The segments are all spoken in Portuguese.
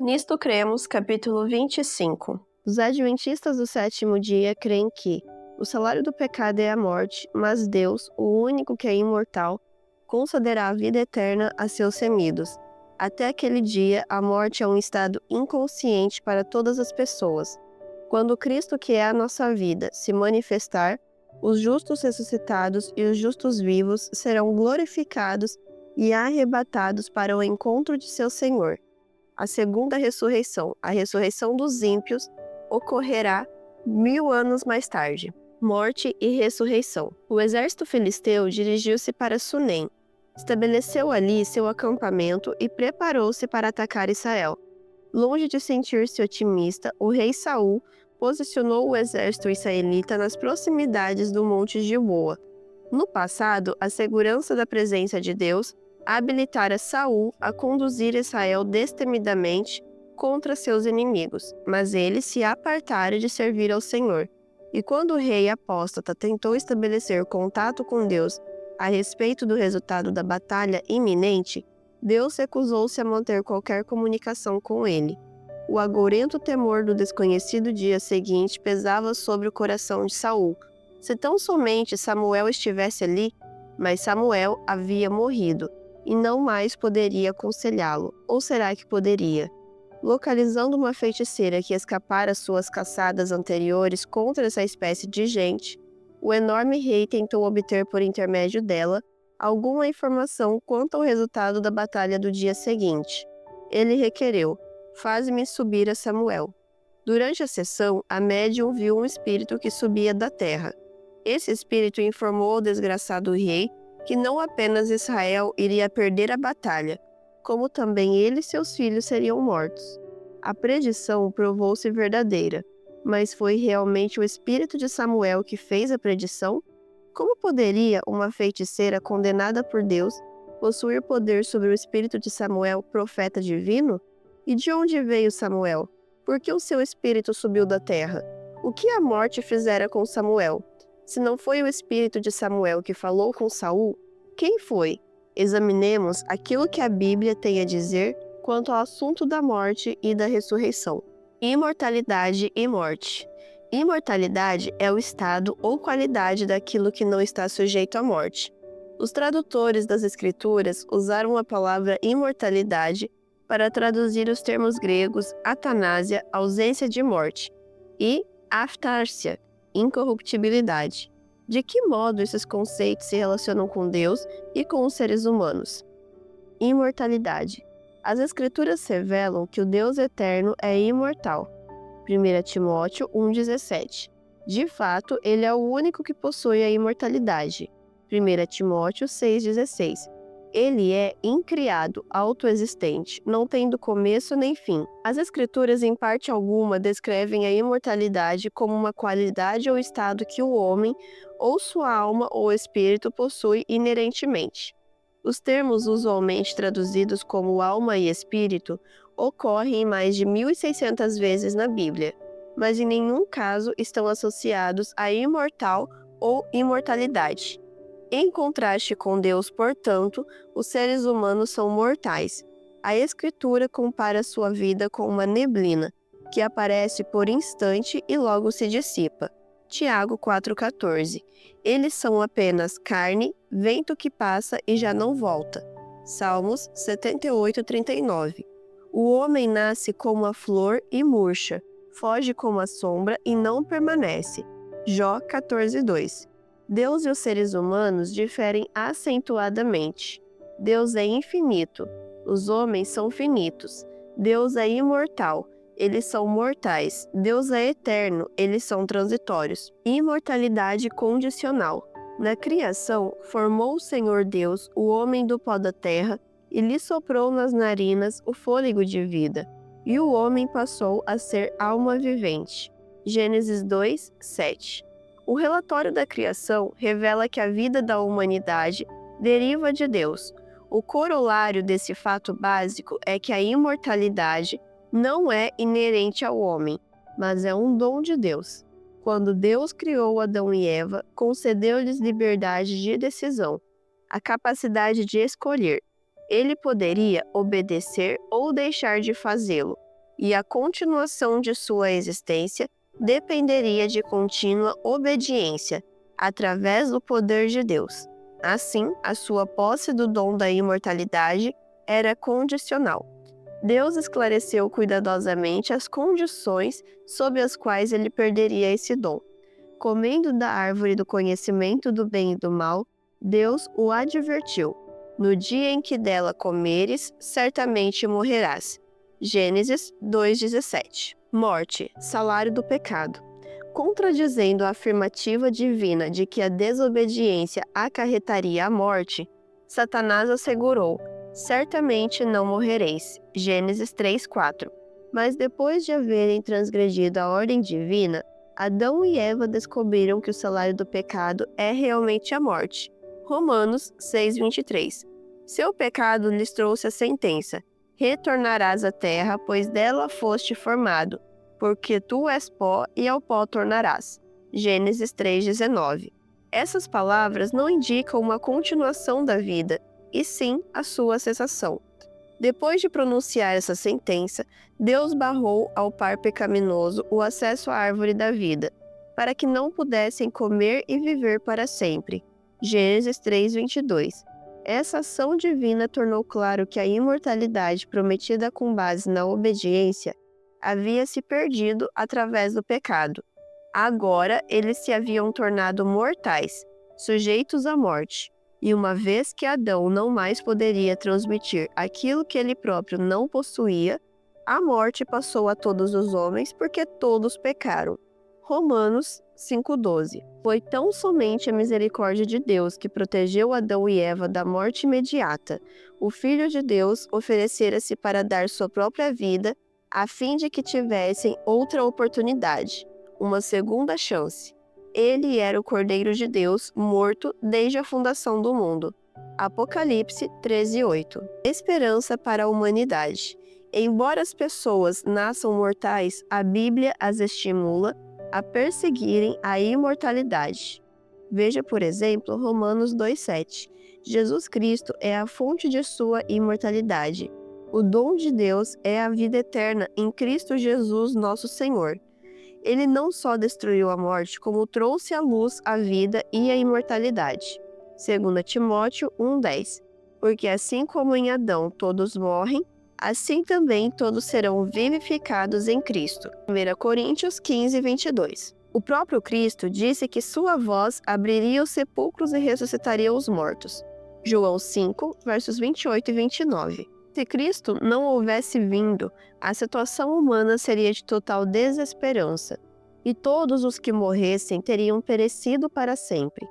Nisto cremos, capítulo 25. Os adventistas do sétimo dia creem que o salário do pecado é a morte, mas Deus, o único que é imortal, concederá a vida eterna a seus remidos. Até aquele dia, a morte é um estado inconsciente para todas as pessoas. Quando Cristo, que é a nossa vida, se manifestar, os justos ressuscitados e os justos vivos serão glorificados e arrebatados para o encontro de seu Senhor. A segunda ressurreição, a ressurreição dos ímpios, ocorrerá 1000 anos mais tarde. Morte e ressurreição. O exército filisteu dirigiu-se para Sunem, estabeleceu ali seu acampamento e preparou-se para atacar Israel. Longe de sentir-se otimista, o rei Saul posicionou o exército israelita nas proximidades do Monte Gilboa. No passado, a segurança da presença de Deus habilitara Saul a conduzir Israel destemidamente contra seus inimigos, mas ele se apartara de servir ao Senhor. E quando o rei apóstata tentou estabelecer contato com Deus a respeito do resultado da batalha iminente, Deus recusou-se a manter qualquer comunicação com ele. O agourento temor do desconhecido dia seguinte pesava sobre o coração de Saul. Se tão somente Samuel estivesse ali, mas Samuel havia morrido e não mais poderia aconselhá-lo, ou será que poderia? Localizando uma feiticeira que escapara suas caçadas anteriores contra essa espécie de gente, o enorme rei tentou obter por intermédio dela alguma informação quanto ao resultado da batalha do dia seguinte. Ele requereu: "Faze-me subir a Samuel." Durante a sessão, a médium viu um espírito que subia da terra. Esse espírito informou ao desgraçado rei que não apenas Israel iria perder a batalha, como também ele e seus filhos seriam mortos. A predição provou-se verdadeira, mas foi realmente o espírito de Samuel que fez a predição? Como poderia uma feiticeira condenada por Deus possuir poder sobre o espírito de Samuel, profeta divino? E de onde veio Samuel? Por que o seu espírito subiu da terra? O que a morte fizera com Samuel? Se não foi o espírito de Samuel que falou com Saul, quem foi? Examinemos aquilo que a Bíblia tem a dizer quanto ao assunto da morte e da ressurreição. Imortalidade e morte. Imortalidade é o estado ou qualidade daquilo que não está sujeito à morte. Os tradutores das Escrituras usaram a palavra imortalidade para traduzir os termos gregos atanásia, ausência de morte, e aftársia, incorruptibilidade. De que modo esses conceitos se relacionam com Deus e com os seres humanos? Imortalidade. As Escrituras revelam que o Deus eterno é imortal. 1 Timóteo 1,17. De fato, ele é o único que possui a imortalidade. 1 Timóteo 6,16. Ele é incriado, autoexistente, não tendo começo nem fim. As Escrituras, em parte alguma, descrevem a imortalidade como uma qualidade ou estado que o homem, ou sua alma ou espírito, possui inerentemente. Os termos usualmente traduzidos como alma e espírito ocorrem mais de 1.600 vezes na Bíblia, mas em nenhum caso estão associados a imortal ou imortalidade. Em contraste com Deus, portanto, os seres humanos são mortais. A Escritura compara sua vida com uma neblina, que aparece por instante e logo se dissipa. Tiago 4,14. Eles são apenas carne, vento que passa e já não volta. Salmos 78,39. O homem nasce como a flor e murcha, foge como a sombra e não permanece. Jó 14,2. Deus e os seres humanos diferem acentuadamente. Deus é infinito, os homens são finitos. Deus é imortal, eles são mortais. Deus é eterno, eles são transitórios. Imortalidade condicional. Na criação, formou o Senhor Deus o homem do pó da terra e lhe soprou nas narinas o fôlego de vida, e o homem passou a ser alma vivente. Gênesis 2, 7. O relatório da criação revela que a vida da humanidade deriva de Deus. O corolário desse fato básico é que a imortalidade não é inerente ao homem, mas é um dom de Deus. Quando Deus criou Adão e Eva, concedeu-lhes liberdade de decisão, a capacidade de escolher. Ele poderia obedecer ou deixar de fazê-lo, e a continuação de sua existência dependeria de contínua obediência, através do poder de Deus. Assim, a sua posse do dom da imortalidade era condicional. Deus esclareceu cuidadosamente as condições sob as quais ele perderia esse dom. Comendo da árvore do conhecimento do bem e do mal, Deus o advertiu: no dia em que dela comeres, certamente morrerás. Gênesis 2,17. Morte, salário do pecado. Contradizendo a afirmativa divina de que a desobediência acarretaria a morte, Satanás assegurou: certamente não morrereis. Gênesis 3,4. Mas depois de haverem transgredido a ordem divina, Adão e Eva descobriram que o salário do pecado é realmente a morte. Romanos 6,23. Seu pecado lhes trouxe a sentença: retornarás à terra, pois dela foste formado, porque tu és pó e ao pó tornarás. Gênesis 3,19. Essas palavras não indicam uma continuação da vida, e sim a sua cessação. Depois de pronunciar essa sentença, Deus barrou ao par pecaminoso o acesso à árvore da vida, para que não pudessem comer e viver para sempre. Gênesis 3,22. Essa ação divina tornou claro que a imortalidade prometida com base na obediência havia se perdido através do pecado. Agora eles se haviam tornado mortais, sujeitos à morte. E uma vez que Adão não mais poderia transmitir aquilo que ele próprio não possuía, a morte passou a todos os homens porque todos pecaram. Romanos 5,12. Foi tão somente a misericórdia de Deus que protegeu Adão e Eva da morte imediata. O Filho de Deus oferecera-se para dar sua própria vida, a fim de que tivessem outra oportunidade, uma segunda chance. Ele era o Cordeiro de Deus, morto desde a fundação do mundo. Apocalipse 13,8. Esperança para a humanidade. Embora as pessoas nasçam mortais, a Bíblia as estimula a perseguirem a imortalidade. Veja, por exemplo, Romanos 2,7. Jesus Cristo é a fonte de sua imortalidade. O dom de Deus é a vida eterna em Cristo Jesus, nosso Senhor. Ele não só destruiu a morte, como trouxe à luz a vida e a imortalidade. 2 Timóteo 1,10. Porque assim como em Adão todos morrem, assim também todos serão vivificados em Cristo. 1 Coríntios 15:22. O próprio Cristo disse que sua voz abriria os sepulcros e ressuscitaria os mortos. João 5, versos 28 e 29. Se Cristo não houvesse vindo, a situação humana seria de total desesperança, e todos os que morressem teriam perecido para sempre.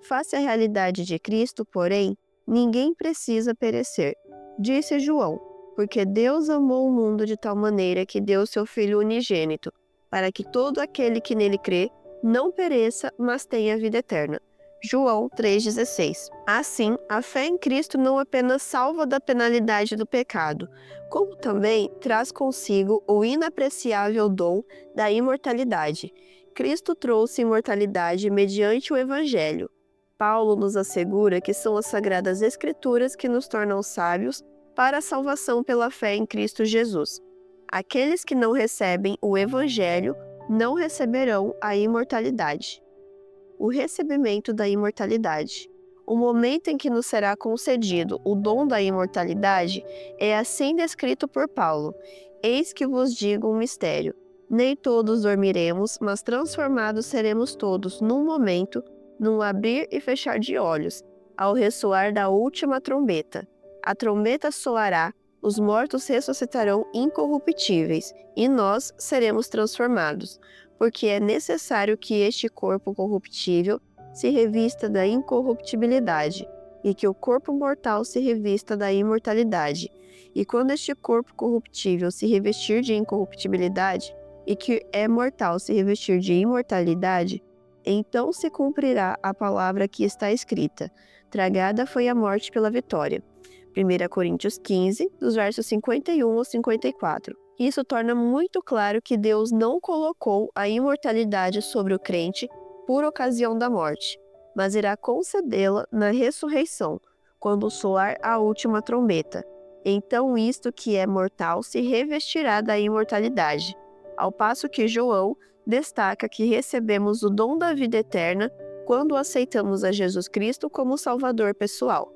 Face à realidade de Cristo, porém, ninguém precisa perecer. Disse João: porque Deus amou o mundo de tal maneira que deu seu Filho unigênito, para que todo aquele que nele crê não pereça, mas tenha vida eterna. João 3,16. Assim, a fé em Cristo não apenas salva da penalidade do pecado, como também traz consigo o inapreciável dom da imortalidade. Cristo trouxe imortalidade mediante o Evangelho. Paulo nos assegura que são as Sagradas Escrituras que nos tornam sábios para a salvação pela fé em Cristo Jesus. Aqueles que não recebem o Evangelho não receberão a imortalidade. O recebimento da imortalidade. O momento em que nos será concedido o dom da imortalidade é assim descrito por Paulo: eis que vos digo um mistério. Nem todos dormiremos, mas transformados seremos todos num momento, num abrir e fechar de olhos, ao ressoar da última trombeta. A trombeta soará, os mortos ressuscitarão incorruptíveis, e nós seremos transformados, porque é necessário que este corpo corruptível se revista da incorruptibilidade, e que o corpo mortal se revista da imortalidade. E quando este corpo corruptível se revestir de incorruptibilidade, e que é mortal se revestir de imortalidade, então se cumprirá a palavra que está escrita: tragada foi a morte pela vitória. 1 Coríntios 15, dos versos 51 ao 54. Isso torna muito claro que Deus não colocou a imortalidade sobre o crente por ocasião da morte, mas irá concedê-la na ressurreição, quando soar a última trombeta. Então isto que é mortal se revestirá da imortalidade, ao passo que João destaca que recebemos o dom da vida eterna quando aceitamos a Jesus Cristo como Salvador pessoal.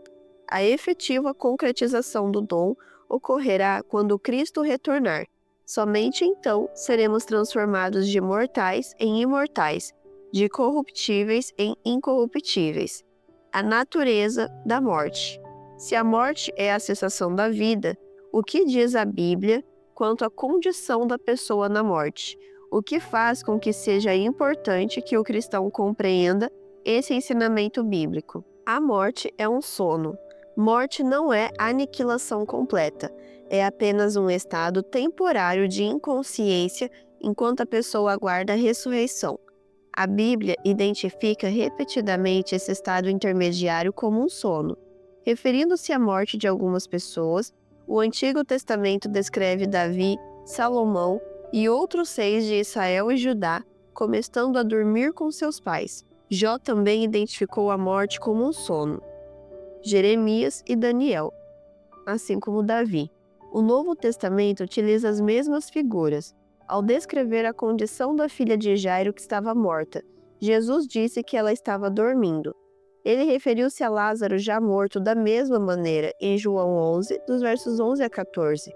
A efetiva concretização do dom ocorrerá quando Cristo retornar. Somente então seremos transformados de mortais em imortais, de corruptíveis em incorruptíveis. A natureza da morte. Se a morte é a cessação da vida, o que diz a Bíblia quanto à condição da pessoa na morte? O que faz com que seja importante que o cristão compreenda esse ensinamento bíblico? A morte é um sono. Morte não é aniquilação completa, é apenas um estado temporário de inconsciência enquanto a pessoa aguarda a ressurreição. A Bíblia identifica repetidamente esse estado intermediário como um sono. Referindo-se à morte de algumas pessoas, o Antigo Testamento descreve Davi, Salomão e outros reis de Israel e Judá começando a dormir com seus pais. Jó também identificou a morte como um sono. Jeremias e Daniel, assim como Davi. O Novo Testamento utiliza as mesmas figuras. Ao descrever a condição da filha de Jairo que estava morta, Jesus disse que ela estava dormindo. Ele referiu-se a Lázaro já morto da mesma maneira em João 11, dos versos 11 a 14.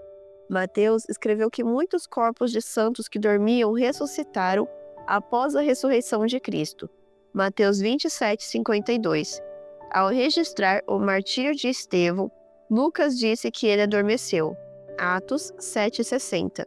Mateus escreveu que muitos corpos de santos que dormiam ressuscitaram após a ressurreição de Cristo. Mateus 27, 52. Ao registrar o martírio de Estevão, Lucas disse que ele adormeceu. Atos 7,60.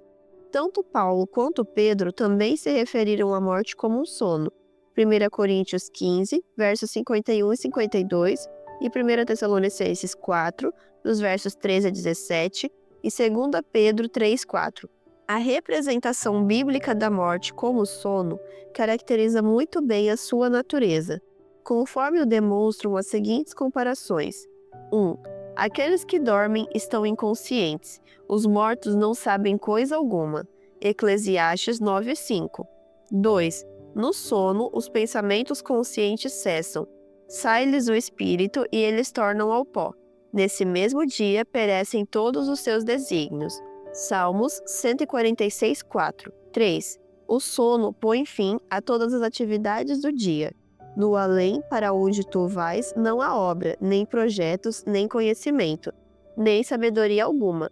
Tanto Paulo quanto Pedro também se referiram à morte como um sono. 1 Coríntios 15, versos 51 e 52, e 1 Tessalonicenses 4, dos versos 13 a 17, e 2 Pedro 3, 4. A representação bíblica da morte como sono caracteriza muito bem a sua natureza, conforme o demonstram as seguintes comparações. 1. Aqueles que dormem estão inconscientes, os mortos não sabem coisa alguma. Eclesiastes 9:5. 2. No sono, os pensamentos conscientes cessam. Sai-lhes o espírito e eles tornam ao pó. Nesse mesmo dia perecem todos os seus desígnios. Salmos 146:4. 3. O sono põe fim a todas as atividades do dia. No além, para onde tu vais, não há obra, nem projetos, nem conhecimento, nem sabedoria alguma.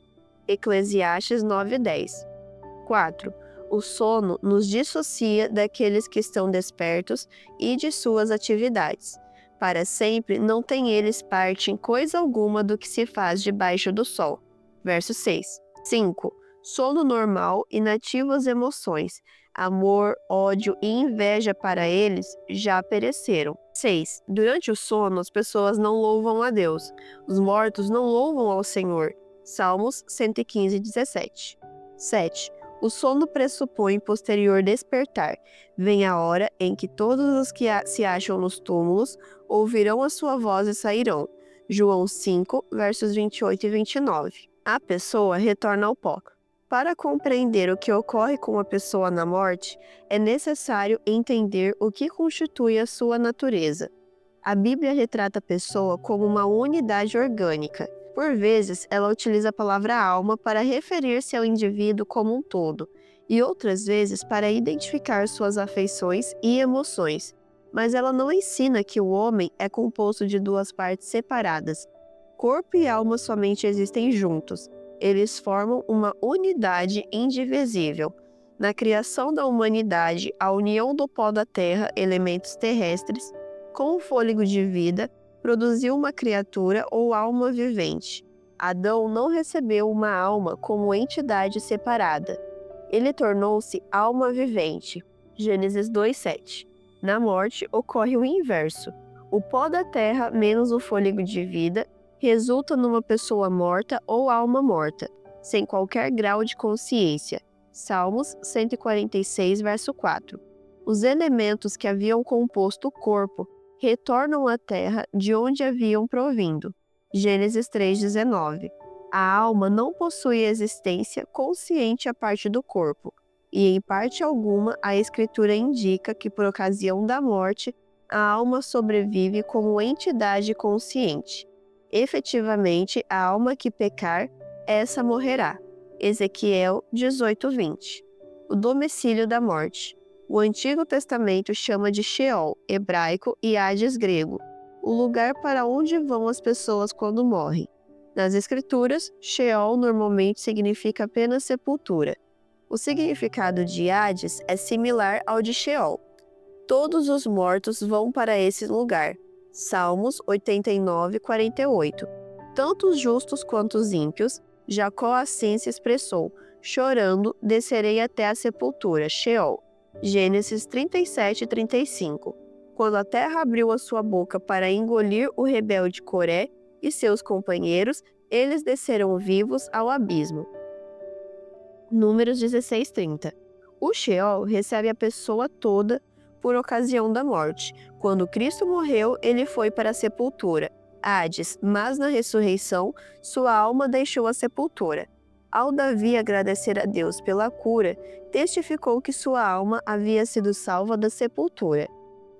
Eclesiastes 9:10. 4. O sono nos dissocia daqueles que estão despertos e de suas atividades. Para sempre não têm eles parte em coisa alguma do que se faz debaixo do sol. Verso 6. 5. Sono normal, inativo às emoções. Amor, ódio e inveja para eles já pereceram. 6. Durante o sono, as pessoas não louvam a Deus. Os mortos não louvam ao Senhor. Salmos 115:17. 7. O sono pressupõe posterior despertar. Vem a hora em que todos os que se acham nos túmulos ouvirão a sua voz e sairão. João 5, versos 28 e 29. A pessoa retorna ao pó. Para compreender o que ocorre com a pessoa na morte, é necessário entender o que constitui a sua natureza. A Bíblia retrata a pessoa como uma unidade orgânica. Por vezes, ela utiliza a palavra alma para referir-se ao indivíduo como um todo, e outras vezes para identificar suas afeições e emoções. Mas ela não ensina que o homem é composto de duas partes separadas. Corpo e alma somente existem juntos. Eles formam uma unidade indivisível. Na criação da humanidade, a união do pó da terra, elementos terrestres, com o fôlego de vida, produziu uma criatura ou alma vivente. Adão não recebeu uma alma como entidade separada. Ele tornou-se alma vivente. Gênesis 2:7. Na morte ocorre o inverso. O pó da terra menos o fôlego de vida resulta numa pessoa morta ou alma morta, sem qualquer grau de consciência. Salmos 146, verso 4. Os elementos que haviam composto o corpo retornam à terra de onde haviam provindo. Gênesis 3:19. A alma não possui existência consciente à parte do corpo, e em parte alguma a Escritura indica que por ocasião da morte, a alma sobrevive como entidade consciente. Efetivamente, a alma que pecar essa morrerá. Ezequiel 18:20. O domicílio da morte. O Antigo Testamento chama de Sheol, hebraico, e Hades, grego, o lugar para onde vão as pessoas quando morrem. Nas Escrituras, Sheol normalmente significa apenas sepultura. O significado de Hades é similar ao de Sheol. Todos os mortos vão para esse lugar. Salmos 89:48. Tanto os justos quanto os ímpios, Jacó assim se expressou: chorando, descerei até a sepultura, Sheol. Gênesis 37:35. Quando a terra abriu a sua boca para engolir o rebelde Coré e seus companheiros, eles desceram vivos ao abismo. Números 16:30. O Sheol recebe a pessoa toda por ocasião da morte. Quando Cristo morreu, ele foi para a sepultura, Hades, mas na ressurreição, sua alma deixou a sepultura. Ao Davi agradecer a Deus pela cura, testificou que sua alma havia sido salva da sepultura.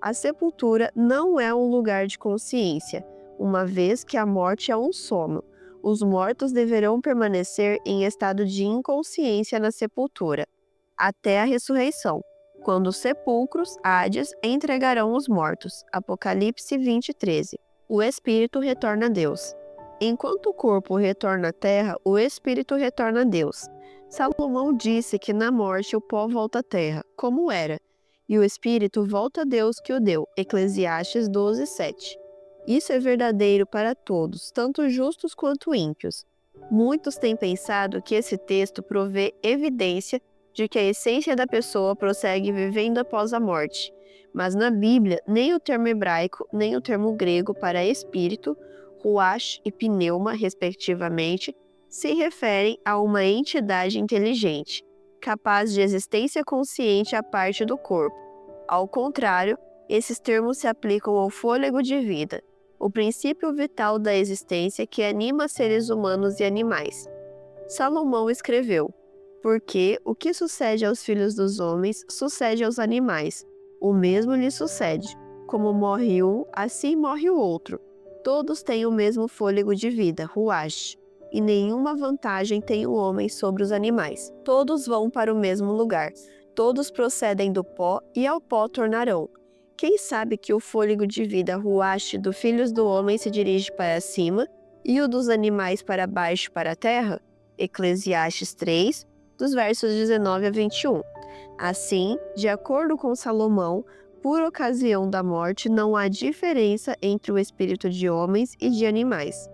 A sepultura não é um lugar de consciência, uma vez que a morte é um sono. Os mortos deverão permanecer em estado de inconsciência na sepultura, até a ressurreição, quando os sepulcros, Hades, entregarão os mortos. Apocalipse 20:13. O espírito retorna a Deus. Enquanto o corpo retorna à terra, o espírito retorna a Deus. Salomão disse que na morte o pó volta à terra, como era, e o espírito volta a Deus que o deu. Eclesiastes 12:7. Isso é verdadeiro para todos, tanto justos quanto ímpios. Muitos têm pensado que esse texto provê evidência de que a essência da pessoa prossegue vivendo após a morte. Mas na Bíblia, nem o termo hebraico, nem o termo grego para espírito, ruach e pneuma, respectivamente, se referem a uma entidade inteligente, capaz de existência consciente à parte do corpo. Ao contrário, esses termos se aplicam ao fôlego de vida, o princípio vital da existência que anima seres humanos e animais. Salomão escreveu: porque o que sucede aos filhos dos homens sucede aos animais. O mesmo lhe sucede. Como morre um, assim morre o outro. Todos têm o mesmo fôlego de vida, ruach, e nenhuma vantagem tem o homem sobre os animais. Todos vão para o mesmo lugar. Todos procedem do pó e ao pó tornarão. Quem sabe que o fôlego de vida, ruach, dos filhos do homem se dirige para cima e o dos animais para baixo, para a terra? Eclesiastes 3, dos versos 19 a 21. Assim, de acordo com Salomão, por ocasião da morte não há diferença entre o espírito de homens e de animais.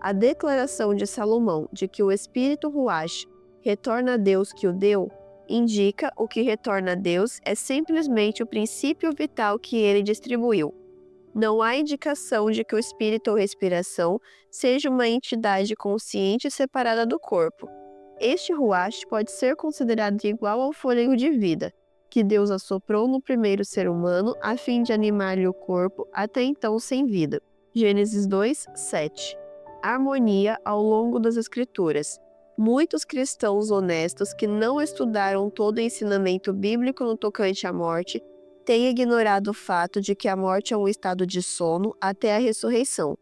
A declaração de Salomão de que o espírito ruach retorna a Deus que o deu, indica o que retorna a Deus é simplesmente o princípio vital que ele distribuiu. Não há indicação de que o espírito ou respiração seja uma entidade consciente separada do corpo. Este ruach pode ser considerado igual ao fôlego de vida, que Deus assoprou no primeiro ser humano a fim de animar-lhe o corpo, até então sem vida. Gênesis 2:7. Harmonia ao longo das Escrituras. Muitos cristãos honestos que não estudaram todo o ensinamento bíblico no tocante à morte têm ignorado o fato de que a morte é um estado de sono até a ressurreição.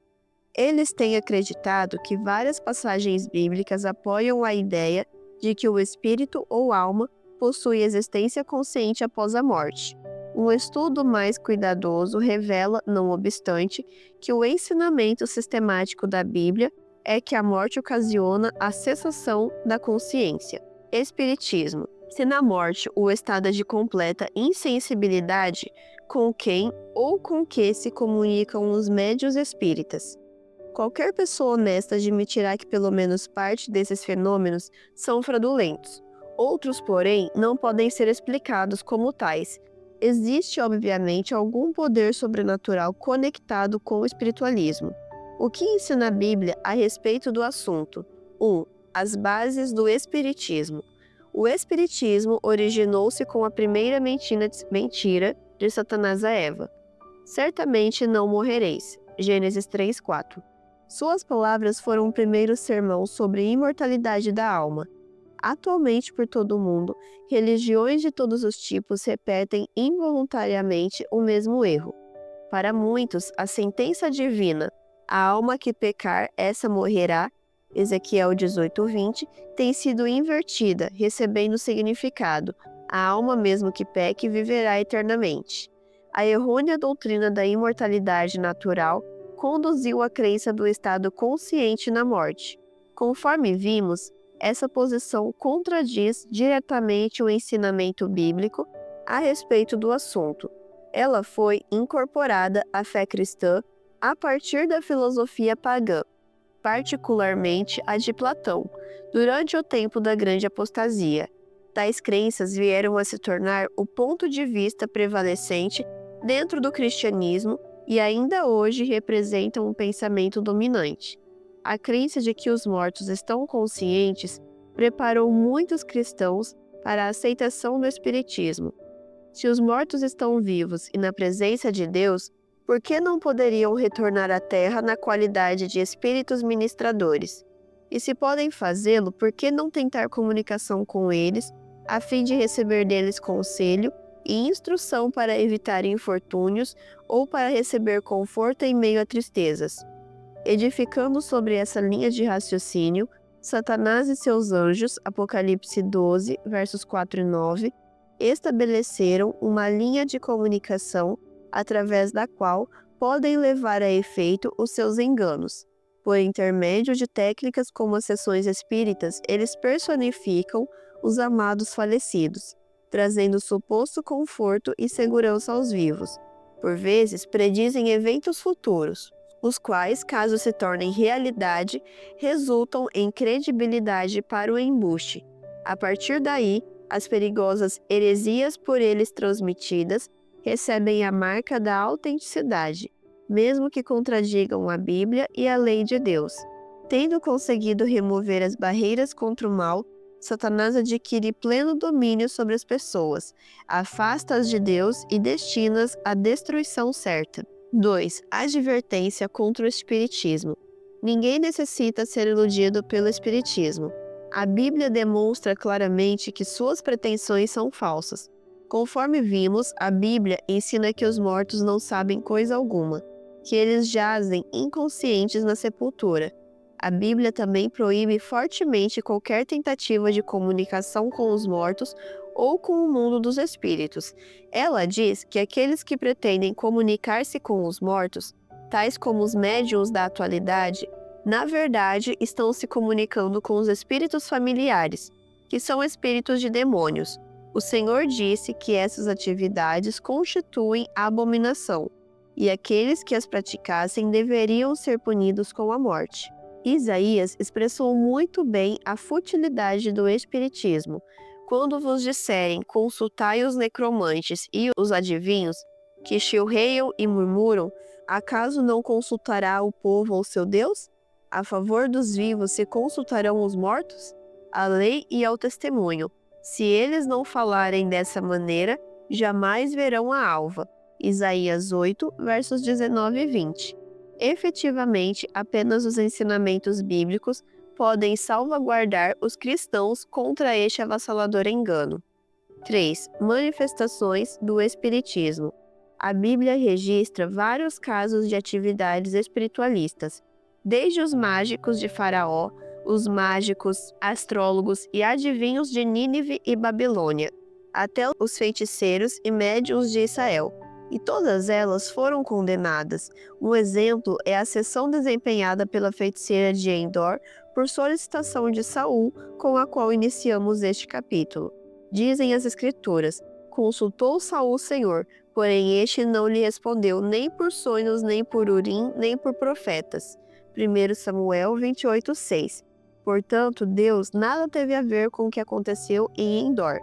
Eles têm acreditado que várias passagens bíblicas apoiam a ideia de que o espírito ou alma possui existência consciente após a morte. Um estudo mais cuidadoso revela, não obstante, que o ensinamento sistemático da Bíblia é que a morte ocasiona a cessação da consciência. Espiritismo. Se na morte o estado é de completa insensibilidade, com quem ou com que se comunicam os médiuns espíritas? Qualquer pessoa honesta admitirá que pelo menos parte desses fenômenos são fraudulentos. Outros, porém, não podem ser explicados como tais. Existe, obviamente, algum poder sobrenatural conectado com o espiritualismo. O que ensina a Bíblia a respeito do assunto? 1. As bases do Espiritismo. O Espiritismo originou-se com a primeira mentira de Satanás a Eva. Certamente não morrereis. Gênesis 3:4. Suas palavras foram o primeiro sermão sobre a imortalidade da alma. Atualmente, por todo o mundo, religiões de todos os tipos repetem involuntariamente o mesmo erro. Para muitos, a sentença divina, a alma que pecar, essa morrerá, Ezequiel 18:20, tem sido invertida, recebendo significado: a alma mesmo que peque viverá eternamente. A errônea doutrina da imortalidade natural conduziu à crença do estado consciente na morte. Conforme vimos, essa posição contradiz diretamente o ensinamento bíblico a respeito do assunto. Ela foi incorporada à fé cristã a partir da filosofia pagã, particularmente a de Platão, durante o tempo da grande apostasia. Tais crenças vieram a se tornar o ponto de vista prevalecente dentro do cristianismo e ainda hoje representam um pensamento dominante. A crença de que os mortos estão conscientes preparou muitos cristãos para a aceitação do espiritismo. Se os mortos estão vivos e na presença de Deus, por que não poderiam retornar à Terra na qualidade de espíritos ministradores? E se podem fazê-lo, por que não tentar comunicação com eles, a fim de receber deles conselho e instrução para evitar infortúnios ou para receber conforto em meio a tristezas? Edificando sobre essa linha de raciocínio, Satanás e seus anjos, Apocalipse 12, versos 4 e 9, estabeleceram uma linha de comunicação através da qual podem levar a efeito os seus enganos. Por intermédio de técnicas como as sessões espíritas, eles personificam os amados falecidos, trazendo suposto conforto e segurança aos vivos. Por vezes, predizem eventos futuros, os quais, caso se tornem realidade, resultam em credibilidade para o embuste. A partir daí, as perigosas heresias por eles transmitidas recebem a marca da autenticidade, mesmo que contradigam a Bíblia e a lei de Deus. Tendo conseguido remover as barreiras contra o mal, Satanás adquire pleno domínio sobre as pessoas, afasta-as de Deus e destina-as à destruição certa. 2. Advertência contra o espiritismo. Ninguém necessita ser iludido pelo espiritismo. A Bíblia demonstra claramente que suas pretensões são falsas. Conforme vimos, a Bíblia ensina que os mortos não sabem coisa alguma, que eles jazem inconscientes na sepultura. A Bíblia também proíbe fortemente qualquer tentativa de comunicação com os mortos ou com o mundo dos espíritos. Ela diz que aqueles que pretendem comunicar-se com os mortos, tais como os médiuns da atualidade, na verdade estão se comunicando com os espíritos familiares, que são espíritos de demônios. O Senhor disse que essas atividades constituem abominação, e aqueles que as praticassem deveriam ser punidos com a morte. Isaías expressou muito bem a futilidade do espiritismo. Quando vos disserem, consultai os necromantes e os adivinhos, que chilreiam e murmuram, acaso não consultará o povo ao seu Deus? A favor dos vivos se consultarão os mortos? À lei e ao testemunho. Se eles não falarem dessa maneira, jamais verão a alva. Isaías 8, versos 19 e 20. Efetivamente, apenas os ensinamentos bíblicos podem salvaguardar os cristãos contra este avassalador engano. 3. Manifestações do Espiritismo. A Bíblia registra vários casos de atividades espiritualistas, desde os mágicos de Faraó, os mágicos, astrólogos e adivinhos de Nínive e Babilônia, até os feiticeiros e médiuns de Israel. E todas elas foram condenadas. Um exemplo é a sessão desempenhada pela feiticeira de Endor por solicitação de Saul, com a qual iniciamos este capítulo. Dizem as Escrituras: consultou Saul o Senhor, porém este não lhe respondeu nem por sonhos, nem por Urim, nem por profetas. 1 Samuel 28:6. Portanto, Deus nada teve a ver com o que aconteceu em Endor.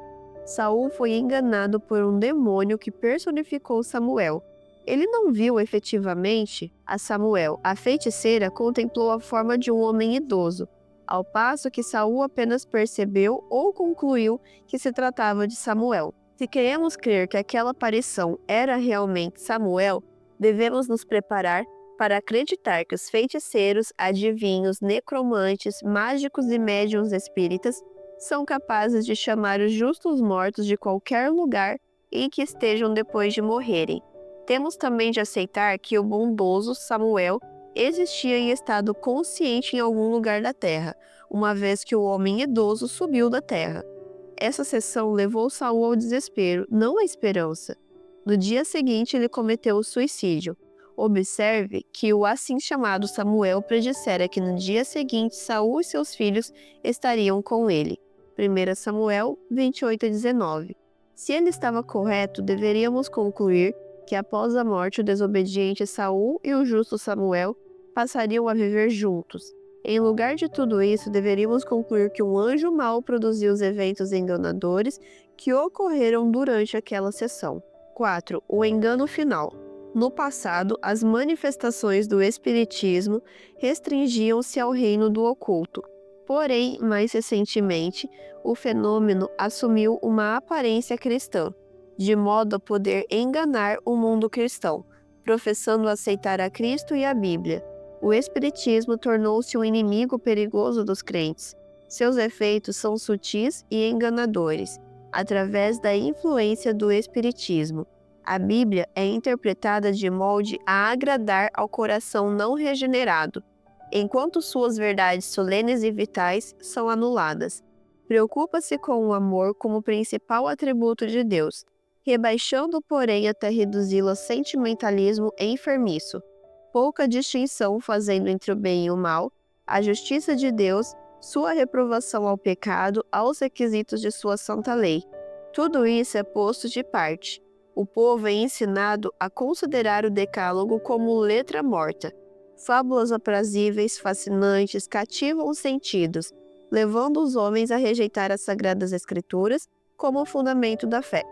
Saul foi enganado por um demônio que personificou Samuel. Ele não viu efetivamente a Samuel. A feiticeira contemplou a forma de um homem idoso, ao passo que Saul apenas percebeu ou concluiu que se tratava de Samuel. Se queremos crer que aquela aparição era realmente Samuel, devemos nos preparar para acreditar que os feiticeiros, adivinhos, necromantes, mágicos e médiuns espíritas são capazes de chamar os justos mortos de qualquer lugar em que estejam depois de morrerem. Temos também de aceitar que o bondoso Samuel existia em estado consciente em algum lugar da terra, uma vez que o homem idoso subiu da terra. Essa sessão levou Saul ao desespero, não à esperança. No dia seguinte, ele cometeu o suicídio. Observe que o assim chamado Samuel predissera que no dia seguinte Saul e seus filhos estariam com ele. 1 Samuel 28:19. Se ele estava correto, deveríamos concluir que após a morte o desobediente Saul e o justo Samuel passariam a viver juntos. Em lugar de tudo isso, deveríamos concluir que um anjo mau produziu os eventos enganadores que ocorreram durante aquela sessão. 4. O engano final. No passado, as manifestações do espiritismo restringiam-se ao reino do oculto. Porém, mais recentemente, o fenômeno assumiu uma aparência cristã, de modo a poder enganar o mundo cristão, professando aceitar a Cristo e a Bíblia. O espiritismo tornou-se um inimigo perigoso dos crentes. Seus efeitos são sutis e enganadores, através da influência do espiritismo. A Bíblia é interpretada de molde a agradar ao coração não regenerado, enquanto suas verdades solenes e vitais são anuladas. Preocupa-se com o amor como principal atributo de Deus, rebaixando, porém, até reduzi-lo a sentimentalismo enfermiço. Pouca distinção fazendo entre o bem e o mal, a justiça de Deus, sua reprovação ao pecado, aos requisitos de sua santa lei. Tudo isso é posto de parte. O povo é ensinado a considerar o decálogo como letra morta. Fábulas aprazíveis, fascinantes, cativam os sentidos, levando os homens a rejeitar as sagradas escrituras como o fundamento da fé.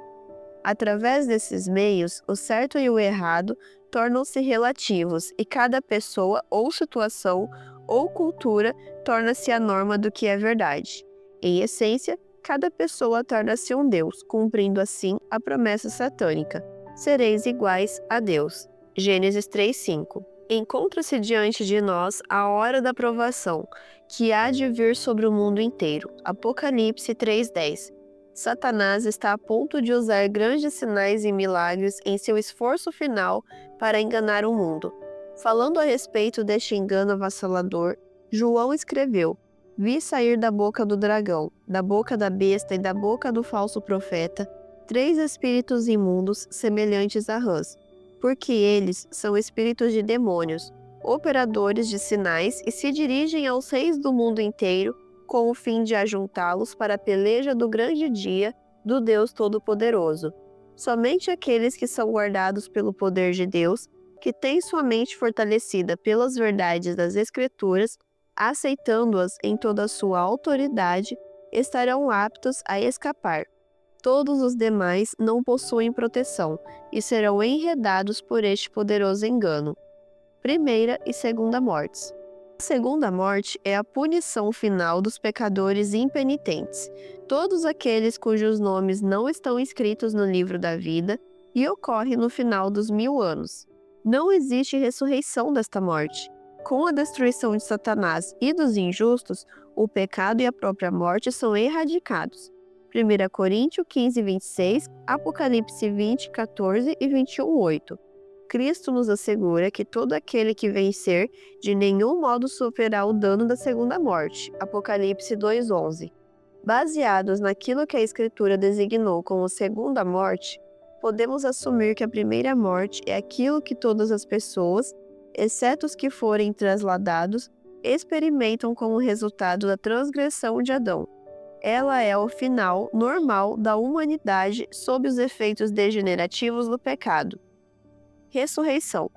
Através desses meios, o certo e o errado tornam-se relativos e cada pessoa ou situação ou cultura torna-se a norma do que é verdade. Em essência, cada pessoa torna-se um Deus, cumprindo assim a promessa satânica: sereis iguais a Deus. Gênesis 3:5. Encontra-se diante de nós a hora da provação, que há de vir sobre o mundo inteiro. Apocalipse 3:10. Satanás está a ponto de usar grandes sinais e milagres em seu esforço final para enganar o mundo. Falando a respeito deste engano avassalador, João escreveu: Vi sair da boca do dragão, da boca da besta e da boca do falso profeta, 3 espíritos imundos semelhantes a rãs, porque eles são espíritos de demônios, operadores de sinais e se dirigem aos reis do mundo inteiro, com o fim de ajuntá-los para a peleja do grande dia do Deus Todo-Poderoso. Somente aqueles que são guardados pelo poder de Deus, que têm sua mente fortalecida pelas verdades das Escrituras, aceitando-as em toda a sua autoridade, estarão aptos a escapar. Todos os demais não possuem proteção e serão enredados por este poderoso engano. Primeira e segunda mortes. A segunda morte é a punição final dos pecadores impenitentes, todos aqueles cujos nomes não estão escritos no livro da vida, e ocorre no final dos 1000 anos. Não existe ressurreição desta morte. Com a destruição de Satanás e dos injustos, o pecado e a própria morte são erradicados. 1 Coríntios 15:26, Apocalipse 20:14 e 21:8. Cristo nos assegura que todo aquele que vencer de nenhum modo sofrerá o dano da segunda morte. Apocalipse 2:11. Baseados naquilo que a Escritura designou como segunda morte, podemos assumir que a primeira morte é aquilo que todas as pessoas, exceto os que forem transladados, experimentam como resultado da transgressão de Adão. Ela é o final normal da humanidade sob os efeitos degenerativos do pecado. Ressurreição.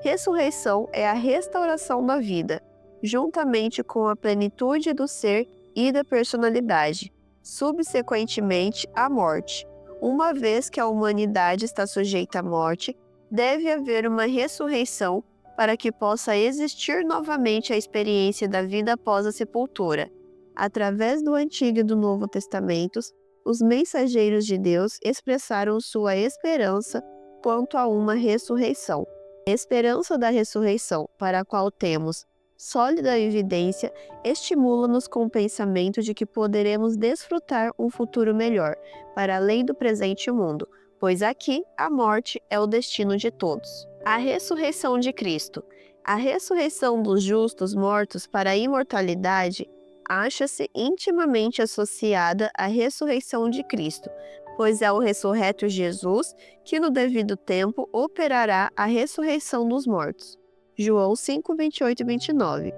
Ressurreição é a restauração da vida, juntamente com a plenitude do ser e da personalidade, subsequentemente a morte. Uma vez que a humanidade está sujeita à morte, deve haver uma ressurreição para que possa existir novamente a experiência da vida após a sepultura. Através do Antigo e do Novo Testamentos, os mensageiros de Deus expressaram sua esperança quanto a uma ressurreição. A esperança da ressurreição, para a qual temos sólida evidência, estimula-nos com o pensamento de que poderemos desfrutar um futuro melhor, para além do presente mundo, pois aqui a morte é o destino de todos. A ressurreição de Cristo. A ressurreição dos justos mortos para a imortalidade acha-se intimamente associada à ressurreição de Cristo, pois é o ressurreto Jesus que no devido tempo operará a ressurreição dos mortos. João 5, 28 e 29.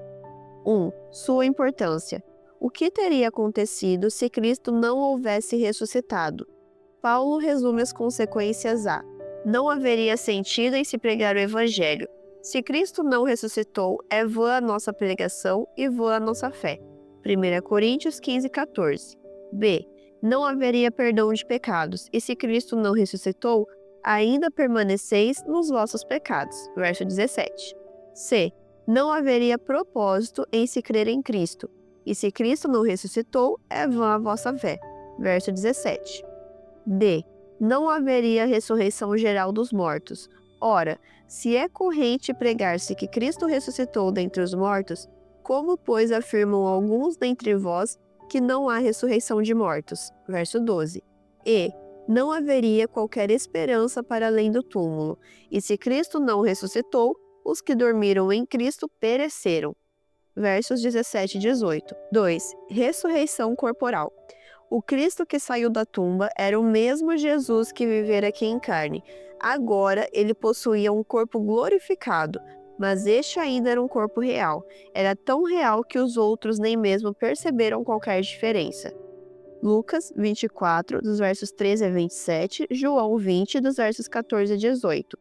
1. Sua importância. O que teria acontecido se Cristo não houvesse ressuscitado? Paulo resume as consequências a: não haveria sentido em se pregar o Evangelho. Se Cristo não ressuscitou, é vã a nossa pregação e vã a nossa fé. 1 Coríntios 15, 14. B. Não haveria perdão de pecados, e se Cristo não ressuscitou, ainda permaneceis nos vossos pecados. Verso 17. C. Não haveria propósito em se crer em Cristo, e se Cristo não ressuscitou, é vã a vossa fé. Verso 17. D. Não haveria ressurreição geral dos mortos. Ora, se é corrente pregar-se que Cristo ressuscitou dentre os mortos, como, pois, afirmam alguns dentre vós que não há ressurreição de mortos? Verso 12. E não haveria qualquer esperança para além do túmulo, e se Cristo não ressuscitou, os que dormiram em Cristo pereceram. Versos 17 e 18. 2. Ressurreição corporal. O Cristo que saiu da tumba era o mesmo Jesus que vivera aqui em carne. Agora ele possuía um corpo glorificado, mas este ainda era um corpo real. Era tão real que os outros nem mesmo perceberam qualquer diferença. Lucas 24, dos versos 13 a 27, João 20, dos versos 14 a 18.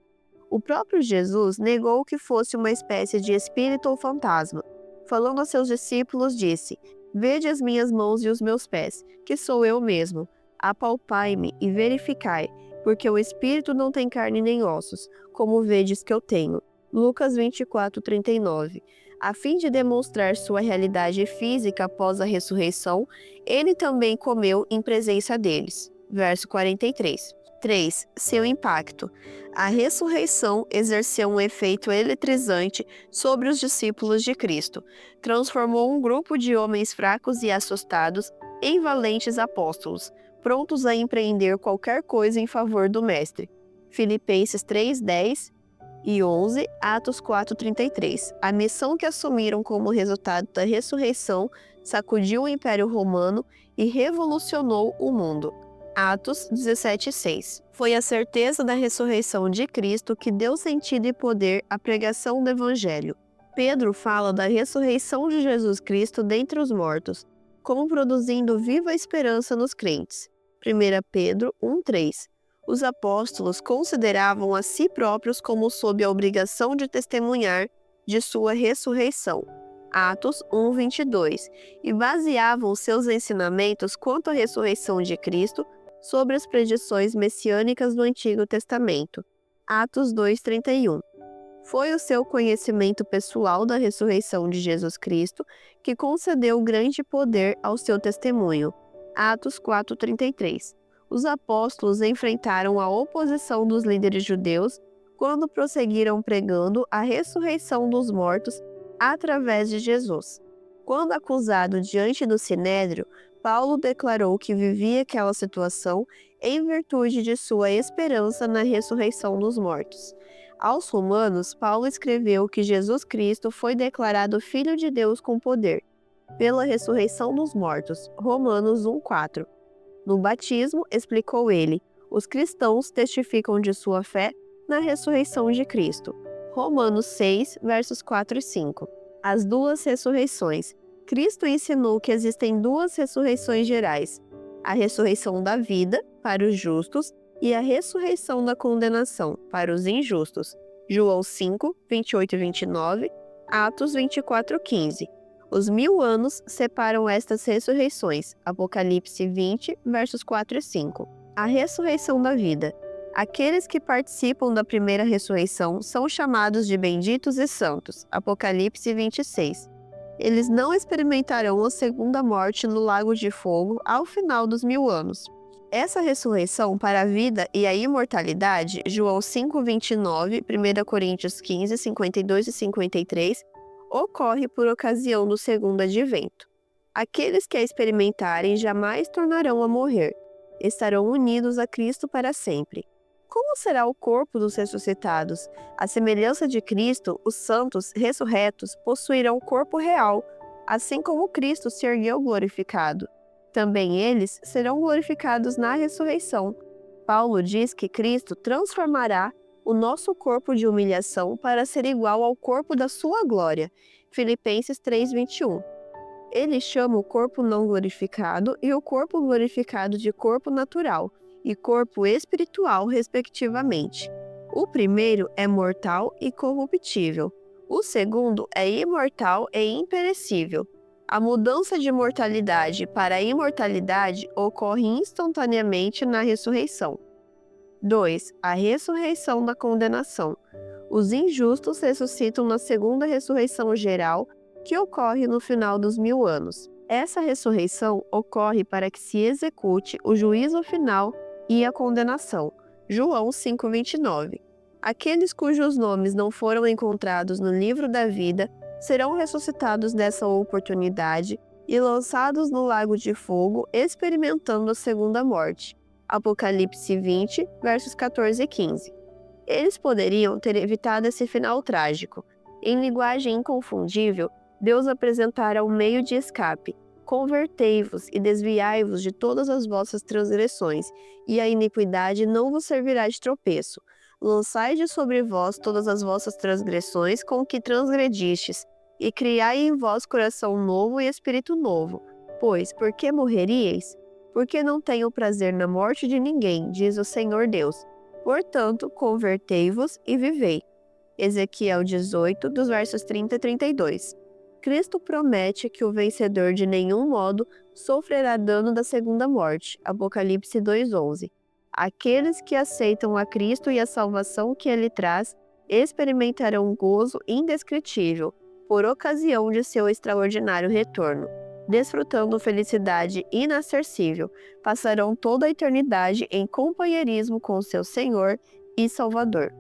O próprio Jesus negou que fosse uma espécie de espírito ou fantasma. Falando a seus discípulos, disse: Vede as minhas mãos e os meus pés, que sou eu mesmo. Apalpai-me e verificai, porque o espírito não tem carne nem ossos, como vedes que eu tenho. Lucas 24, 39. A fim de demonstrar sua realidade física após a ressurreição, ele também comeu em presença deles. Verso 43. 3. Seu impacto. A ressurreição exerceu um efeito eletrizante sobre os discípulos de Cristo. Transformou um grupo de homens fracos e assustados em valentes apóstolos, prontos a empreender qualquer coisa em favor do Mestre. Filipenses 3, 10 e 11, Atos 4, 33. A missão que assumiram como resultado da ressurreição sacudiu o Império Romano e revolucionou o mundo. Atos 17:6. Foi a certeza da ressurreição de Cristo que deu sentido e poder à pregação do Evangelho. Pedro fala da ressurreição de Jesus Cristo dentre os mortos, como produzindo viva esperança nos crentes. 1 Pedro 1:3. Os apóstolos consideravam a si próprios como sob a obrigação de testemunhar de sua ressurreição. Atos 1:22. E baseavam seus ensinamentos quanto à ressurreição de Cristo sobre as predições messiânicas do Antigo Testamento. Atos 2:31. Foi o seu conhecimento pessoal da ressurreição de Jesus Cristo que concedeu grande poder ao seu testemunho. Atos 4:33. Os apóstolos enfrentaram a oposição dos líderes judeus quando prosseguiram pregando a ressurreição dos mortos através de Jesus. Quando acusado diante do Sinédrio, Paulo declarou que vivia aquela situação em virtude de sua esperança na ressurreição dos mortos. Aos Romanos, Paulo escreveu que Jesus Cristo foi declarado Filho de Deus com poder, pela ressurreição dos mortos. Romanos 1:4. No batismo, explicou ele, os cristãos testificam de sua fé na ressurreição de Cristo. Romanos 6, versos 4 e 5. As duas ressurreições. Cristo ensinou que existem duas ressurreições gerais: a ressurreição da vida, para os justos, e a ressurreição da condenação, para os injustos. João 5, 28 e 29, Atos 24, 15. Os 1000 anos separam estas ressurreições. Apocalipse 20, versos 4 e 5. A ressurreição da vida. Aqueles que participam da primeira ressurreição são chamados de benditos e santos. Apocalipse 26. Eles não experimentarão a segunda morte no lago de fogo ao final dos 1000 anos. Essa ressurreição para a vida e a imortalidade, João 5:29, 1 Coríntios 15, 52 e 53, ocorre por ocasião do segundo advento. Aqueles que a experimentarem jamais tornarão a morrer. Estarão unidos a Cristo para sempre. Como será o corpo dos ressuscitados? À semelhança de Cristo, os santos ressurretos possuirão corpo real, assim como Cristo se ergueu glorificado. Também eles serão glorificados na ressurreição. Paulo diz que Cristo transformará o nosso corpo de humilhação para ser igual ao corpo da sua glória. Filipenses 3:21. Ele chama o corpo não glorificado e o corpo glorificado de corpo natural e corpo espiritual, respectivamente. O primeiro é mortal e corruptível. O segundo é imortal e imperecível. A mudança de mortalidade para a imortalidade ocorre instantaneamente na ressurreição. 2. A ressurreição da condenação. Os injustos ressuscitam na segunda ressurreição geral, que ocorre no final dos 1000 anos. Essa ressurreição ocorre para que se execute o juízo final e a condenação. João 5:29. Aqueles cujos nomes não foram encontrados no livro da vida serão ressuscitados nessa oportunidade e lançados no lago de fogo, experimentando a segunda morte. Apocalipse 20, versos 14 e 15. Eles poderiam ter evitado esse final trágico. Em linguagem inconfundível, Deus apresentará um meio de escape. Convertei-vos e desviai-vos de todas as vossas transgressões, e a iniquidade não vos servirá de tropeço. Lançai de sobre vós todas as vossas transgressões com que transgredistes, e criai em vós coração novo e espírito novo. Pois, por que morreríeis? Porque não tenho prazer na morte de ninguém, diz o Senhor Deus. Portanto, convertei-vos e vivei. Ezequiel 18, dos versos 30 e 32. Cristo promete que o vencedor de nenhum modo sofrerá dano da segunda morte. Apocalipse 2:11. Aqueles que aceitam a Cristo e a salvação que ele traz experimentarão um gozo indescritível por ocasião de seu extraordinário retorno. Desfrutando felicidade inacessível, passarão toda a eternidade em companheirismo com seu Senhor e Salvador.